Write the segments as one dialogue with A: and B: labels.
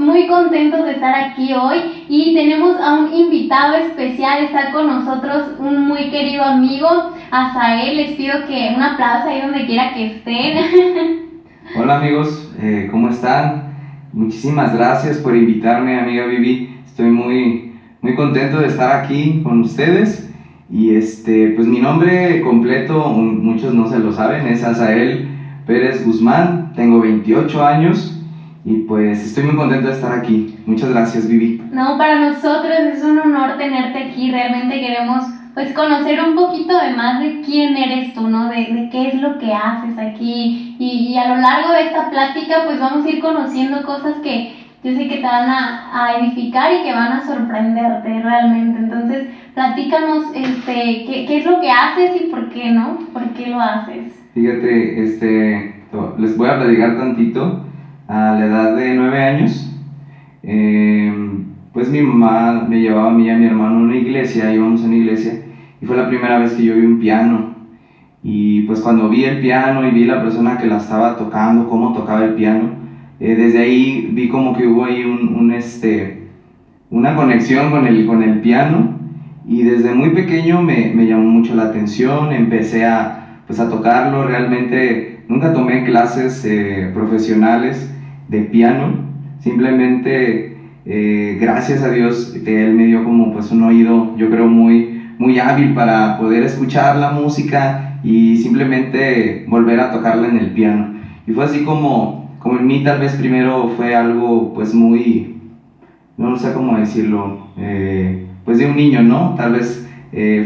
A: muy contentos de estar aquí hoy y tenemos a un invitado especial. Está con nosotros un muy querido amigo, Asael. Les pido que un aplauso ahí donde quiera que estén.
B: Hola amigos, ¿cómo están? Muchísimas gracias por invitarme, amiga Vivi. Estoy muy contento de estar aquí con ustedes. Y pues mi nombre completo, muchos no se lo saben, es Asael Pérez Guzmán. Tengo 28 años y pues estoy muy contento de estar aquí. Muchas gracias, Vivi.
A: No, para nosotros es un honor tenerte aquí. Realmente queremos pues conocer un poquito de más de quién eres tú, ¿no? De qué es lo que haces aquí. Y a lo largo de esta plática pues vamos a ir conociendo cosas que yo sé que te van a edificar y que van a sorprenderte realmente. Entonces, platícanos qué es lo que haces y por qué, ¿no? ¿Por qué lo haces?
B: Fíjate, les voy a platicar tantito. A la edad de 9 años, pues mi mamá me llevaba a mí y a mi hermano a una iglesia, íbamos a una iglesia, y fue la primera vez que yo vi un piano. Y pues cuando vi el piano y vi la persona que la estaba tocando, cómo tocaba el piano, desde ahí vi como que hubo ahí una conexión con el piano, y desde muy pequeño me llamó mucho la atención. Empecé a tocarlo. Realmente nunca tomé clases profesionales de piano, simplemente gracias a Dios Él me dio como pues un oído, yo creo, muy hábil para poder escuchar la música y simplemente volver a tocarla en el piano. Y fue así como en mí tal vez primero fue algo pues muy, no sé cómo decirlo, pues de un niño, ¿no? Tal vez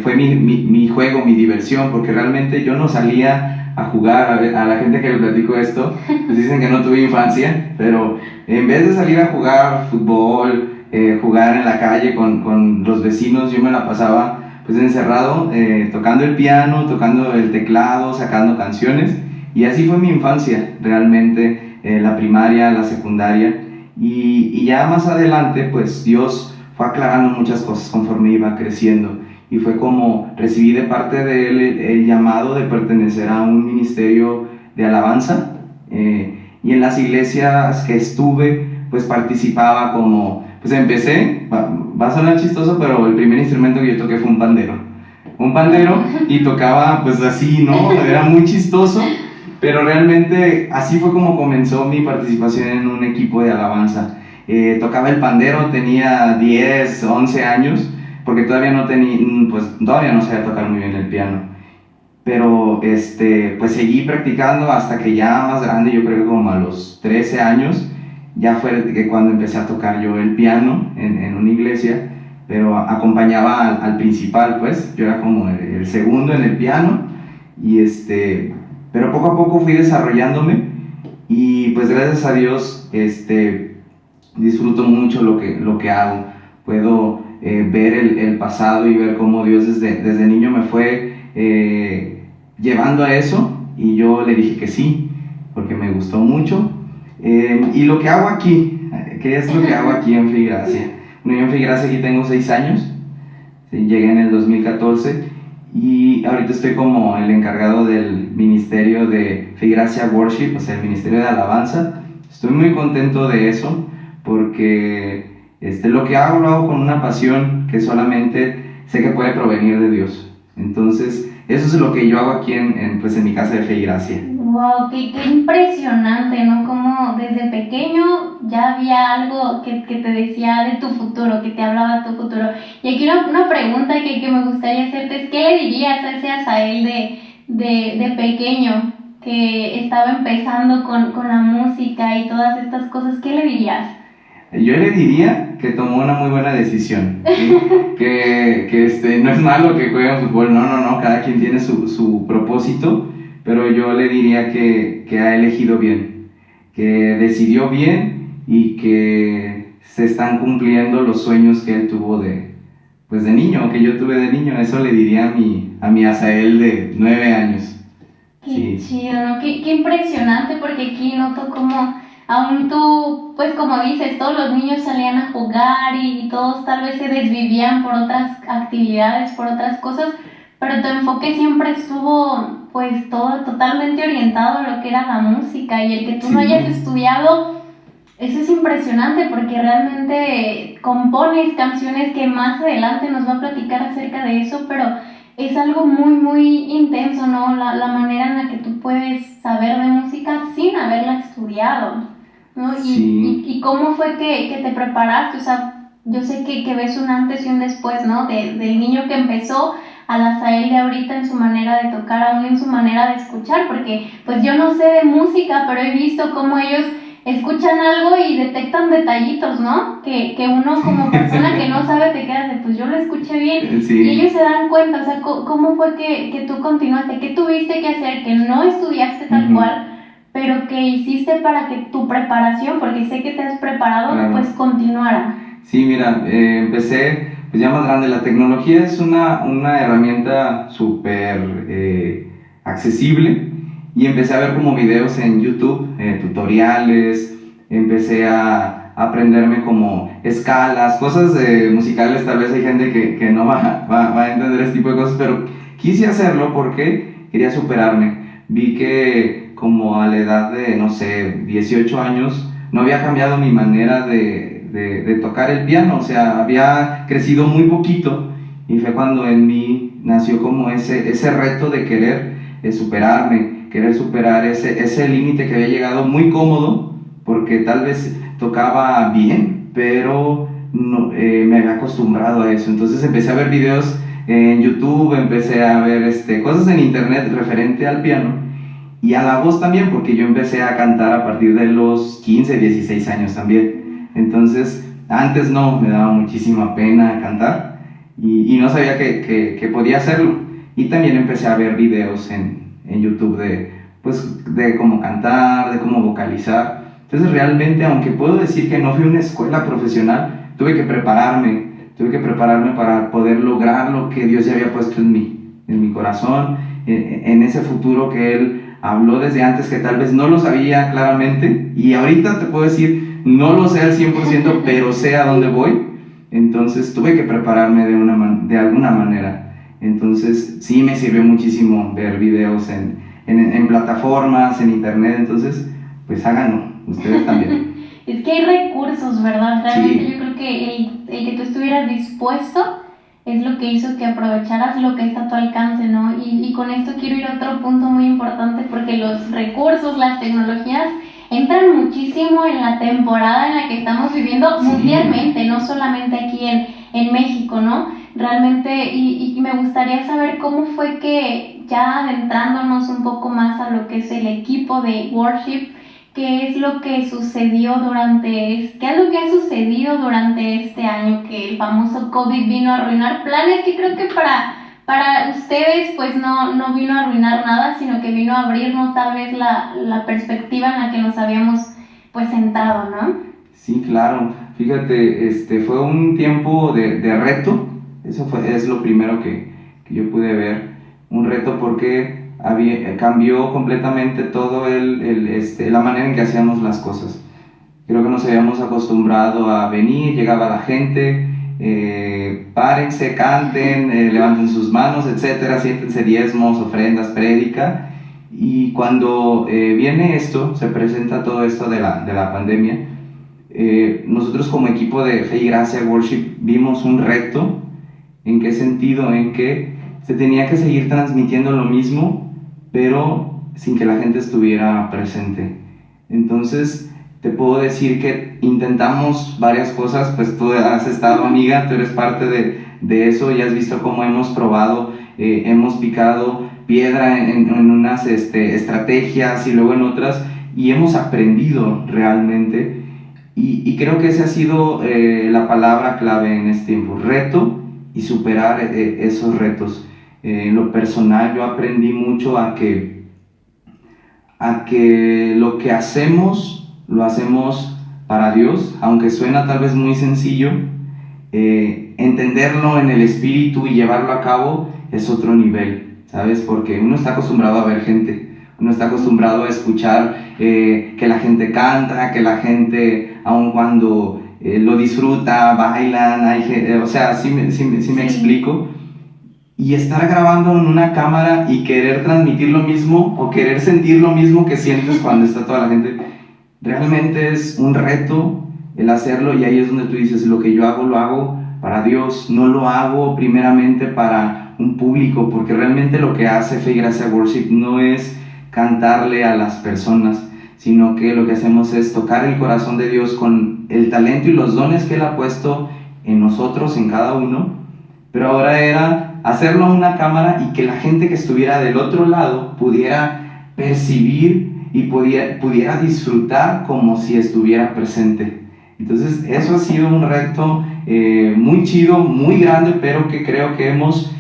B: fue mi juego, mi diversión, porque realmente yo no salía a jugar. A la gente que le platico esto, pues dicen que no tuve infancia, pero en vez de salir a jugar fútbol, jugar en la calle con los vecinos, yo me la pasaba pues encerrado, tocando el piano, tocando el teclado, sacando canciones, y así fue mi infancia, realmente, la primaria, la secundaria, y ya más adelante pues Dios fue aclarando muchas cosas conforme iba creciendo. Y fue como recibí de parte de Él el llamado de pertenecer a un ministerio de alabanza, y en las iglesias que estuve pues participaba como, pues empecé, va a sonar chistoso, pero el primer instrumento que yo toqué fue un pandero, y tocaba pues así, ¿no? Era muy chistoso, pero realmente así fue como comenzó mi participación en un equipo de alabanza. Tocaba el pandero, tenía 10, 11 años, porque todavía todavía no sabía tocar muy bien el piano. Pero pues seguí practicando hasta que ya más grande, yo creo que como a los 13 años, ya fue cuando empecé a tocar yo el piano en una iglesia, pero acompañaba al principal, pues yo era como el segundo en el piano, y pero poco a poco fui desarrollándome, y pues gracias a Dios disfruto mucho lo que hago. Puedo ver el pasado y ver cómo Dios desde niño me fue llevando a eso, y yo le dije que sí, porque me gustó mucho. Y lo que hago aquí, ¿qué es lo que hago aquí en Fe y Gracia? Bueno, yo en Fe y Gracia aquí tengo 6 años, ¿sí? Llegué en el 2014, y ahorita estoy como el encargado del ministerio de Fe y Gracia Worship, o sea, el ministerio de alabanza. Estoy muy contento de eso, porque lo que hago lo hago con una pasión que solamente sé que puede provenir de Dios. Entonces, eso es lo que yo hago aquí en mi casa de Fe y Gracia.
A: Wow, qué impresionante, ¿no? Como desde pequeño ya había algo que te decía de tu futuro, que te hablaba de tu futuro. Y aquí una pregunta que me gustaría hacerte es, ¿qué le dirías a ese Asael de pequeño que estaba empezando con la música y todas estas cosas? ¿Qué le dirías?
B: Yo le diría que tomó una muy buena decisión, ¿sí? que no es malo que juegue fútbol, no, cada quien tiene su propósito, pero yo le diría que ha elegido bien, que decidió bien, y que se están cumpliendo los sueños que él tuvo de niño, que yo tuve de niño. Eso le diría a mi Asael de 9 años.
A: Qué chido, ¿no? Qué impresionante, porque aquí noto como aún tú, pues como dices, todos los niños salían a jugar y todos tal vez se desvivían por otras actividades, por otras cosas, pero tu enfoque siempre estuvo pues todo totalmente orientado a lo que era la música, y el que tú no hayas estudiado Eso es impresionante porque realmente compones canciones que más adelante nos va a platicar acerca de eso, pero es algo muy, muy intenso, ¿no? La manera en la que tú puedes saber de música sin haberla estudiado, ¿no?
B: Sí.
A: Y cómo fue que te preparaste, o sea, yo sé que ves un antes y un después, ¿no? Del niño que empezó a la Sael de ahorita en su manera de tocar, aún en su manera de escuchar, porque pues yo no sé de música, pero he visto cómo ellos escuchan algo y detectan detallitos, ¿no? Que uno como persona que no sabe te quedas de, pues yo lo escuché bien,
B: Sí.
A: y ellos se dan cuenta, o sea, ¿cómo fue que tú continuaste? ¿Qué tuviste que hacer? Que no estudiaste tal cual, pero que hiciste para que tu preparación, porque sé que te has preparado,
B: Claro.
A: pues continuara.
B: Sí, mira, empecé pues ya más grande. La tecnología es una herramienta súper accesible y empecé a ver como videos en YouTube, tutoriales, empecé a aprenderme como escalas, cosas musicales. Tal vez hay gente que no va a entender este tipo de cosas, pero quise hacerlo porque quería superarme. Vi que como a la edad de, no sé, 18 años, no había cambiado mi manera de tocar el piano, o sea, había crecido muy poquito y fue cuando en mí nació como ese reto de querer superarme, querer superar ese límite que había llegado muy cómodo, porque tal vez tocaba bien, pero no, me había acostumbrado a eso. Entonces empecé a ver videos en YouTube, empecé a ver cosas en internet referente al piano y a la voz también, porque yo empecé a cantar a partir de los 15, 16 años también. Entonces, antes no, me daba muchísima pena cantar y no sabía que podía hacerlo. Y también empecé a ver videos en YouTube de cómo cantar, de cómo vocalizar. Entonces, realmente, aunque puedo decir que no fui a una escuela profesional, tuve que prepararme para poder lograr lo que Dios ya había puesto en mi corazón, en ese futuro que Él habló desde antes, que tal vez no lo sabía claramente, y ahorita te puedo decir, no lo sé al 100%, pero sé a dónde voy. Entonces tuve que prepararme de alguna manera. Entonces sí me sirvió muchísimo ver videos en plataformas, en internet. Entonces pues háganlo, ustedes también.
A: Es que hay recursos, ¿verdad? Realmente
B: Sí.
A: yo creo que el que tú estuvieras dispuesto es lo que hizo que aprovecharas lo que está a tu alcance, ¿no? Y con esto quiero ir a otro punto muy importante porque los recursos, las tecnologías entran muchísimo en la temporada en la que estamos viviendo
B: Sí.
A: Mundialmente, no solamente aquí en México, ¿no? Realmente, y me gustaría saber cómo fue que ya adentrándonos un poco más a lo que es el equipo de worship, qué es lo que sucedió qué es lo que ha sucedido durante este año que el famoso COVID vino a arruinar planes que creo que para ustedes pues no vino a arruinar nada, sino que vino a abrirnos tal vez la perspectiva en la que nos habíamos pues sentado, ¿no?
B: Sí, claro. Fíjate, fue un tiempo de reto. Es lo primero que yo pude ver. Un reto porque cambió completamente todo la manera en que hacíamos las cosas. Creo que nos habíamos acostumbrado a venir, llegaba la gente, párense, canten, levanten sus manos, etcétera, siéntense diezmos, ofrendas, prédica. Y cuando viene esto, se presenta todo esto de la pandemia, nosotros como equipo de Fe y Gracia Worship vimos un reto. ¿En qué sentido? En que se tenía que seguir transmitiendo lo mismo, pero sin que la gente estuviera presente. Entonces, te puedo decir que intentamos varias cosas, pues tú has estado, amiga, tú eres parte de eso y has visto cómo hemos probado, hemos picado piedra en unas estrategias y luego en otras, y hemos aprendido realmente. Y creo que esa ha sido la palabra clave en este tiempo, reto y superar esos retos. En lo personal yo aprendí mucho a que lo que hacemos lo hacemos para Dios, aunque suena tal vez muy sencillo, entenderlo en el espíritu y llevarlo a cabo es otro nivel, ¿sabes? Porque uno está acostumbrado a ver gente, uno está acostumbrado a escuchar que la gente canta, que la gente, aun cuando lo disfruta, bailan, o sea, sí me explico. Y estar grabando en una cámara y querer transmitir lo mismo o querer sentir lo mismo que sientes cuando está toda la gente, realmente es un reto el hacerlo, y ahí es donde tú dices, lo que yo hago lo hago para Dios, no lo hago primeramente para un público, porque realmente lo que hace Fe y Gracia Worship no es cantarle a las personas, sino que lo que hacemos es tocar el corazón de Dios con el talento y los dones que Él ha puesto en nosotros, en cada uno, pero ahora era hacerlo a una cámara y que la gente que estuviera del otro lado pudiera percibir y pudiera disfrutar como si estuviera presente. Entonces eso ha sido un reto muy chido, muy grande, pero que creo que hemos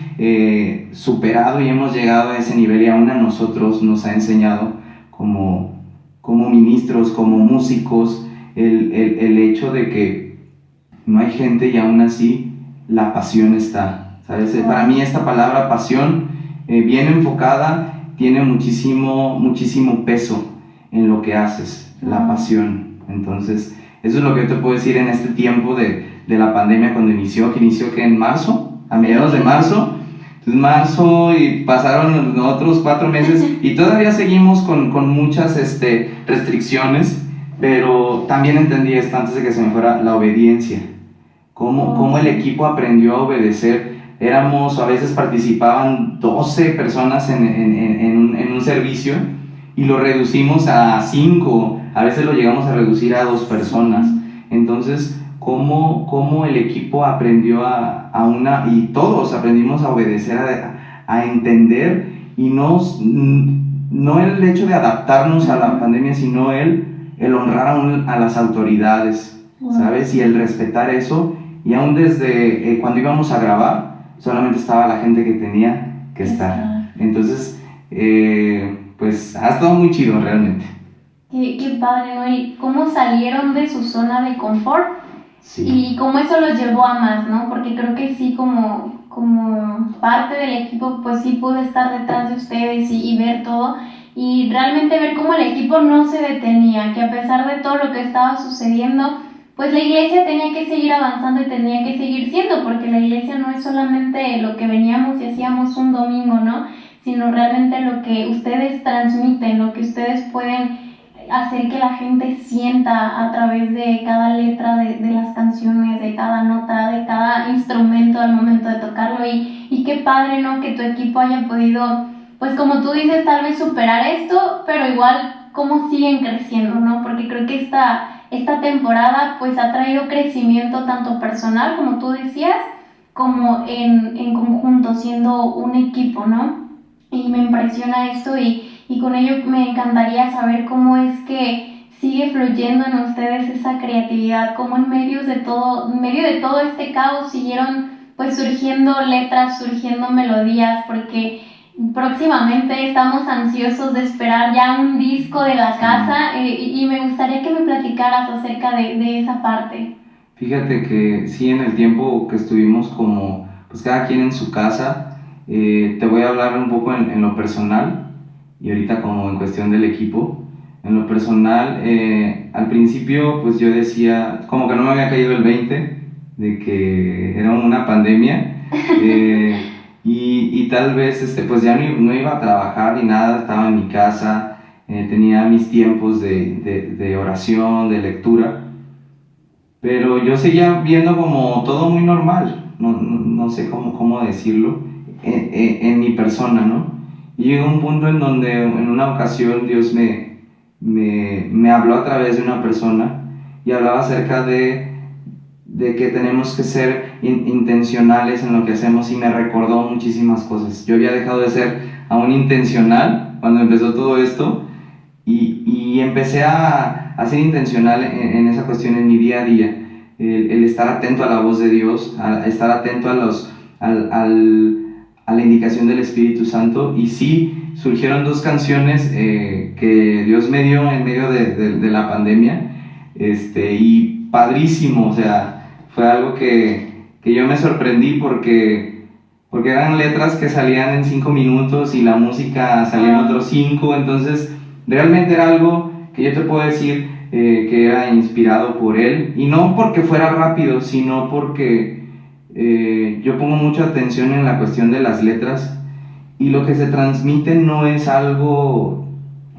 B: superado y hemos llegado a ese nivel, y aún a nosotros nos ha enseñado como ministros, como músicos, el hecho de que no hay gente y aún así la pasión está, ¿sabes? Para mí esta palabra pasión, bien enfocada, tiene muchísimo peso en lo que haces, la pasión. Entonces, eso es lo que yo te puedo decir en este tiempo de la pandemia, cuando inició que en marzo, a mediados de marzo. Entonces, marzo, y pasaron otros 4 meses y todavía seguimos con muchas restricciones, pero también entendí esto antes de que se me fuera, la obediencia. Cómo el equipo aprendió a obedecer. A veces participaban 12 personas en un servicio, y lo reducimos a 5, a veces lo llegamos a reducir a 2 personas. Entonces, cómo el equipo aprendió y todos aprendimos a obedecer, a entender, y no el hecho de adaptarnos a la pandemia, sino el honrar a las autoridades, ¿sabes? Y el respetar eso. Y aún desde cuando íbamos a grabar, solamente estaba la gente que tenía que estar. Entonces, pues ha estado muy chido realmente.
A: Qué padre, ¿no? Y cómo salieron de su zona de confort, sí, y cómo eso los llevó a más, ¿no? Porque creo que sí, como parte del equipo, pues sí pude estar detrás de ustedes y ver todo, y realmente ver cómo el equipo no se detenía, que a pesar de todo lo que estaba sucediendo, pues la iglesia tenía que seguir avanzando y tenía que seguir siendo, porque la iglesia no es solamente lo que veníamos y hacíamos un domingo, ¿no? Sino realmente lo que ustedes transmiten, lo que ustedes pueden hacer que la gente sienta a través de cada letra de las canciones, de cada nota, de cada instrumento al momento de tocarlo. Y qué padre, ¿no? Que tu equipo haya podido, pues como tú dices, tal vez superar esto, pero igual cómo siguen creciendo, ¿no? Porque creo que esta temporada pues ha traído crecimiento tanto personal, como tú decías, como en conjunto, siendo un equipo, ¿no? Y me impresiona esto, y con ello me encantaría saber cómo es que sigue fluyendo en ustedes esa creatividad, cómo en medio de todo este caos siguieron pues surgiendo letras, surgiendo melodías, porque próximamente estamos ansiosos de esperar ya un disco de la casa, y me gustaría que me platicaras acerca de esa parte.
B: Fíjate que sí, en el tiempo que estuvimos como pues cada quien en su casa, te voy a hablar un poco en lo personal, y ahorita como en cuestión del equipo. En lo personal, al principio pues yo decía, como que no me había caído el 20 de que era una pandemia, y tal vez pues ya no iba a trabajar ni nada, estaba en mi casa, tenía mis tiempos de oración, de lectura, pero yo seguía viendo como todo muy normal, no sé cómo decirlo, en mi persona, ¿no? Y llegó un punto en donde en una ocasión Dios me habló a través de una persona, y hablaba acerca de que tenemos que ser intencionales en lo que hacemos, y me recordó muchísimas cosas. Yo había dejado de ser aún intencional cuando empezó todo esto, y empecé a ser intencional en esa cuestión en mi día a día, el estar atento a la voz de Dios, a estar atento a la indicación del Espíritu Santo. Y sí, surgieron 2 canciones que Dios me dio en medio de la pandemia, y padrísimo, o sea, fue algo que yo me sorprendí, porque eran letras que salían en 5 minutos y la música salía en otros 5, entonces realmente era algo que yo te puedo decir que era inspirado por Él, y no porque fuera rápido, sino porque yo pongo mucha atención en la cuestión de las letras, y lo que se transmite no es algo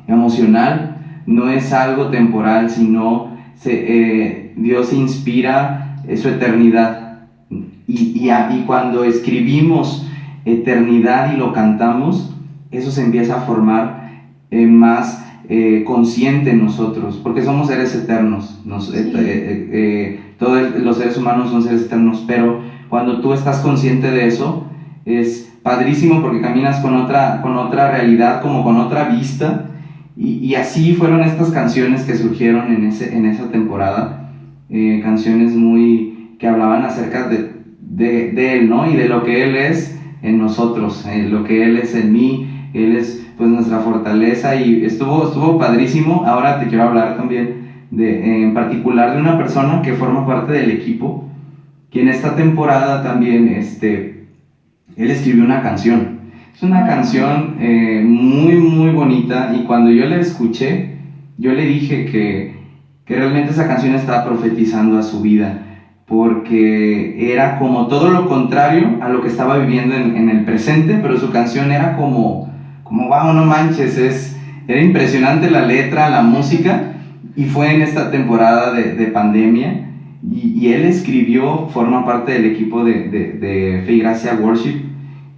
B: emocional, no es algo temporal, sino Dios inspira su eternidad. Y cuando escribimos eternidad y lo cantamos, eso se empieza a formar más consciente en nosotros, porque somos seres eternos. Todos los seres humanos son seres eternos, pero cuando tú estás consciente de eso, es padrísimo porque caminas con otra realidad, como con otra vista. Y así fueron estas canciones que surgieron en esa temporada, canciones que hablaban acerca de Él, ¿no? Y de lo que Él es en nosotros, lo que Él es en mí. Él es pues nuestra fortaleza, y estuvo padrísimo. Ahora te quiero hablar también en particular de una persona que forma parte del equipo, que en esta temporada también él escribió una canción. Es una canción muy muy bonita, y cuando yo la escuché, yo le dije que realmente esa canción estaba profetizando a su vida, porque era como todo lo contrario a lo que estaba viviendo en el presente, pero su canción era como wow, no manches, era impresionante la letra, la música, y fue en esta temporada de pandemia, y él escribió, forma parte del equipo de Fe y Gracia Worship,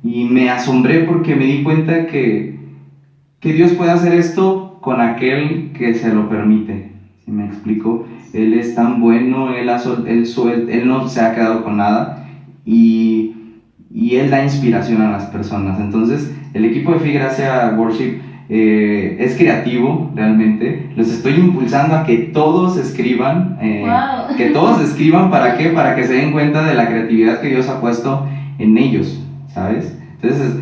B: y me asombré porque me di cuenta que Dios puede hacer esto con aquel que se lo permite. ¿Sí me explico? Él es tan bueno, él no se ha quedado con nada, y Él da inspiración a las personas. Entonces, el equipo de Fe y Gracia Worship es creativo, realmente. Los estoy impulsando a que todos escriban.
A: Wow.
B: Que todos escriban, ¿para qué? Para que se den cuenta de la creatividad que Dios ha puesto en ellos, ¿sabes? Entonces,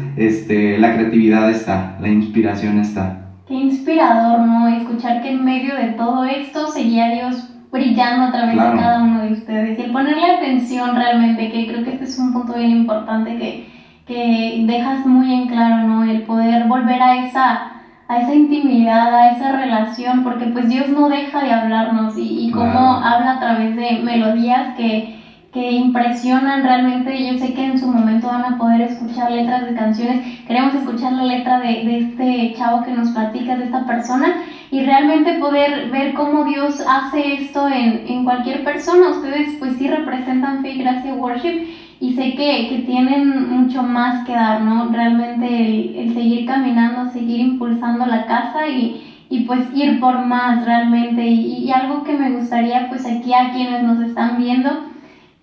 B: la creatividad está, la inspiración está.
A: Qué inspirador, ¿no? Escuchar que en medio de todo esto seguía Dios brillando a través
B: Claro.
A: de cada uno de ustedes, y el ponerle atención realmente, que creo que este es un punto bien importante que dejas muy en claro, ¿no? El poder volver a esa intimidad, a esa relación, porque pues Dios no deja de hablarnos, y cómo
B: Claro.
A: habla a través de melodías que impresionan realmente. Yo sé que en su momento van a poder escuchar letras de canciones. Queremos escuchar la letra de este chavo que nos platicas, de esta persona, y realmente poder ver cómo Dios hace esto en cualquier persona. Ustedes pues sí representan Fe y Gracia Worship, y sé que tienen mucho más que dar, ¿no? Realmente el seguir caminando, seguir impulsando la casa, y pues ir por más realmente. Y algo que me gustaría pues aquí a quienes nos están viendo,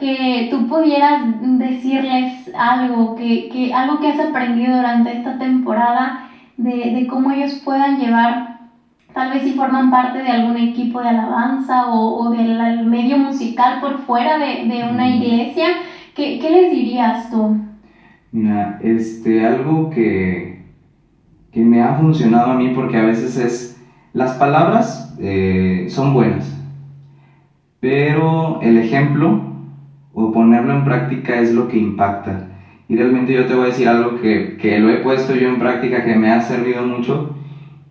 A: que tú pudieras decirles algo que has aprendido durante esta temporada, de cómo ellos puedan llevar, tal vez si forman parte de algún equipo de alabanza o del medio musical por fuera de una iglesia. ¿Qué les dirías tú?
B: Mira, algo que me ha funcionado a mí, porque a veces las palabras son buenas, pero el ejemplo o ponerlo en práctica es lo que impacta. Y realmente yo te voy a decir algo que lo he puesto yo en práctica, que me ha servido mucho,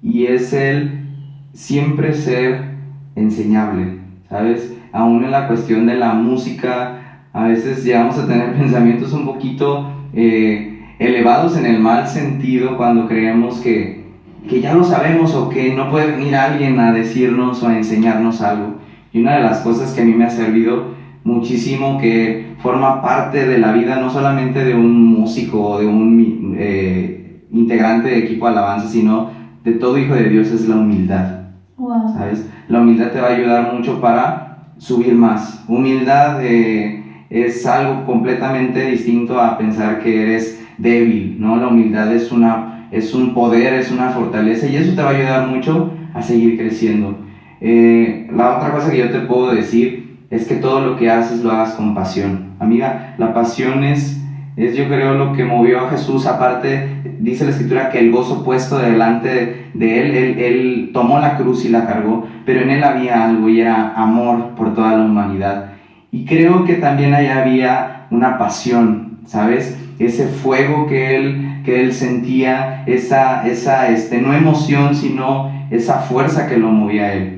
B: y es el siempre ser enseñable, ¿sabes? Aún en la cuestión de la música, a veces llegamos a tener pensamientos un poquito elevados en el mal sentido, cuando creemos que ya lo sabemos, o que no puede venir alguien a decirnos o a enseñarnos algo. Y una de las cosas que a mí me ha servido muchísimo, que forma parte de la vida no solamente de un músico o de un integrante de equipo de alabanza, sino de todo hijo de Dios, es la humildad.
A: Wow.
B: ¿Sabes? La humildad te va a ayudar mucho para subir más. Humildad es algo completamente distinto a pensar que eres débil, ¿no? La humildad es un poder, es una fortaleza, y eso te va a ayudar mucho a seguir creciendo. La otra cosa que yo te puedo decir es que todo lo que haces lo hagas con pasión. Amiga, la pasión es yo creo lo que movió a Jesús. Aparte, dice la Escritura que el gozo puesto delante de él tomó la cruz y la cargó, pero en él había algo, y era amor por toda la humanidad. Y creo que también ahí había una pasión, ¿sabes? Ese fuego que él sentía, esa no emoción, sino esa fuerza que lo movía a él.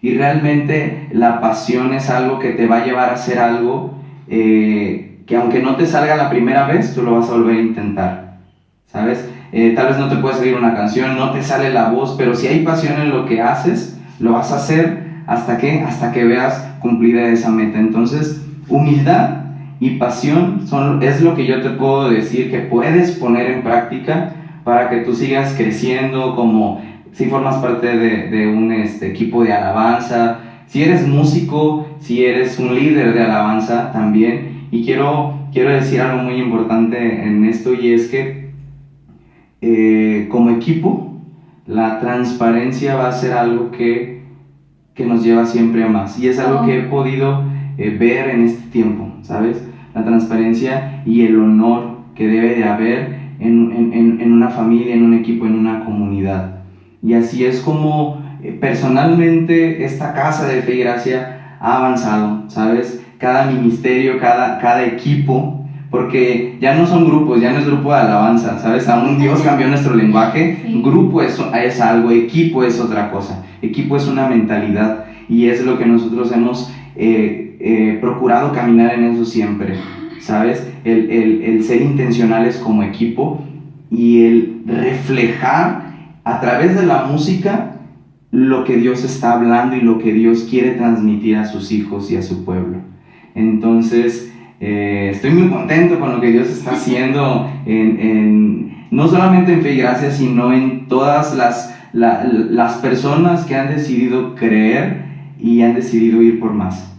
B: Y realmente la pasión es algo que te va a llevar a hacer algo que aunque no te salga la primera vez, tú lo vas a volver a intentar. ¿sabes? Tal vez no te puede salir una canción, no te sale la voz, pero si hay pasión en lo que haces, lo vas a hacer hasta que veas cumplida esa meta. Entonces, humildad y pasión es lo que yo te puedo decir que puedes poner en práctica para que tú sigas creciendo, como si formas parte de un equipo de alabanza, si eres músico, si eres un líder de alabanza también. Y quiero decir algo muy importante en esto, y es que como equipo, la transparencia va a ser algo que nos lleva siempre a más. Y es algo que he podido ver en este tiempo, ¿sabes? La transparencia y el honor que debe de haber en una familia, en un equipo, en una comunidad. Y así es como personalmente esta casa de Fe y Gracia ha avanzado, ¿sabes? Cada ministerio, cada equipo, porque ya no son grupos, ya no es grupo de alabanza, ¿sabes? Aún Dios cambió nuestro lenguaje. Sí. Grupo es algo, equipo es otra cosa. Equipo es una mentalidad, y es lo que nosotros hemos procurado caminar en eso siempre, ¿sabes? El ser intencionales como equipo y el reflejar a través de la música lo que Dios está hablando y lo que Dios quiere transmitir a sus hijos y a su pueblo. Entonces, estoy muy contento con lo que Dios está haciendo no solamente en Fe y Gracia, sino en todas las personas que han decidido creer y han decidido ir por más.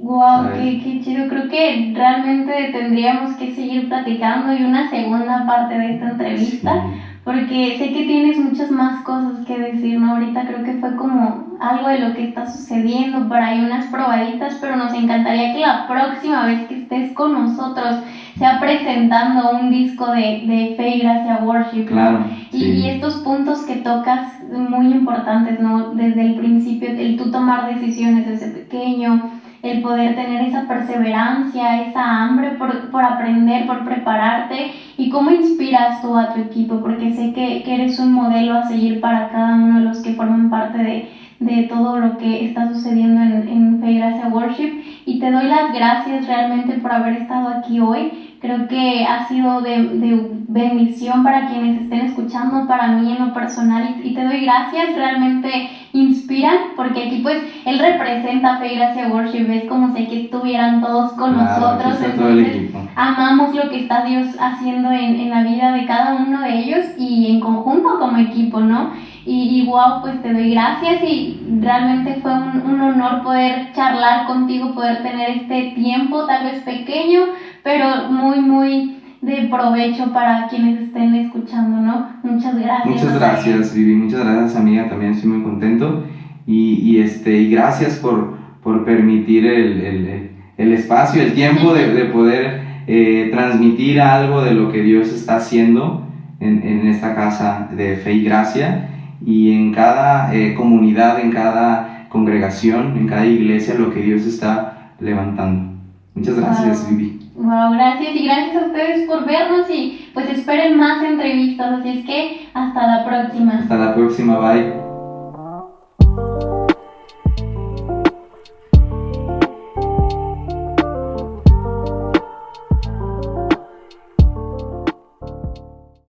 A: Wow, qué chido. Creo que realmente tendríamos que seguir platicando y una segunda parte de esta entrevista, sí, porque sé que tienes muchas más cosas que decir, ¿no? Ahorita creo que fue como algo de lo que está sucediendo, por ahí unas probaditas, pero nos encantaría que la próxima vez que estés con nosotros sea presentando un disco de Fe y Gracia Worship, ¿no?
B: Claro, sí.
A: Y estos puntos que tocas muy importantes, ¿no? Desde el principio, el tú tomar decisiones desde pequeño, el poder tener esa perseverancia, esa hambre por aprender, por prepararte, y cómo inspiras tú a tu equipo, porque sé que eres un modelo a seguir para cada uno de los que forman parte de todo lo que está sucediendo en Fe y Gracia Worship, y te doy las gracias realmente por haber estado aquí hoy. Creo que ha sido de bendición para quienes estén escuchando, para mí en lo personal, y te doy gracias, realmente inspiran, porque aquí pues él representa Fe y Gracia Worship, es como si aquí estuvieran todos con nosotros, entonces amamos lo que está Dios haciendo en la vida de cada uno de ellos y en conjunto como equipo, ¿no? Y wow, pues te doy gracias, y realmente fue un honor poder charlar contigo, poder tener este tiempo, tal vez pequeño, pero muy de provecho para quienes estén escuchando, ¿no? Muchas gracias.
B: Muchas gracias, Vivi, muchas gracias, amiga, también estoy muy contento, y gracias por permitir el espacio, el tiempo de poder transmitir algo de lo que Dios está haciendo en esta casa de Fe y Gracia, y en cada comunidad, en cada congregación, en cada iglesia, lo que Dios está levantando. Muchas gracias, Vivi.
A: Wow, gracias, y gracias a ustedes por vernos, y pues esperen más entrevistas, así es que hasta la próxima.
B: Hasta la próxima, bye.